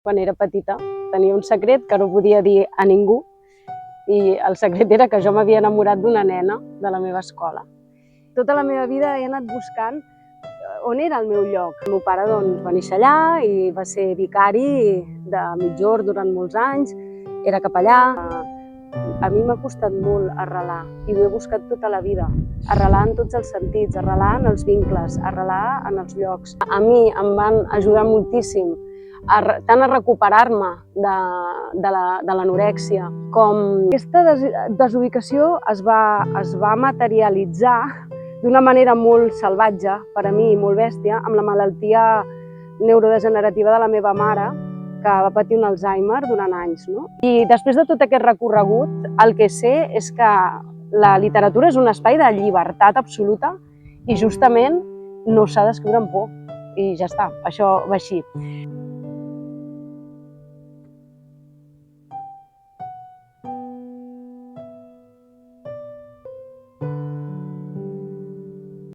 Quan era petita tenia un secret que no podia dir a ningú i el secret era que jo m'havia enamorat d'una nena de la meva escola. Tota la meva vida he anat buscant on era el meu lloc. El meu pare va néixer allà i va ser vicari de Migjorn durant molts anys, era capellà. A mi m'ha costat molt arrelar i ho he buscat tota la vida. Arrelar en tots els sentits, arrelar en els vincles, arrelar en els llocs. A mi em van ajudar moltíssim tant a recuperar-me de l'anorèxia com aquesta desubicació es va materialitzar d'una manera molt salvatge, per a mi, molt bèstia, amb la malaltia neurodegenerativa de la meva mare, que va patir un Alzheimer durant anys. I després de tot aquest recorregut, el que sé és que la literatura és un espai de llibertat absoluta i justament no s'ha d'escriure amb por. I ja està, això va així.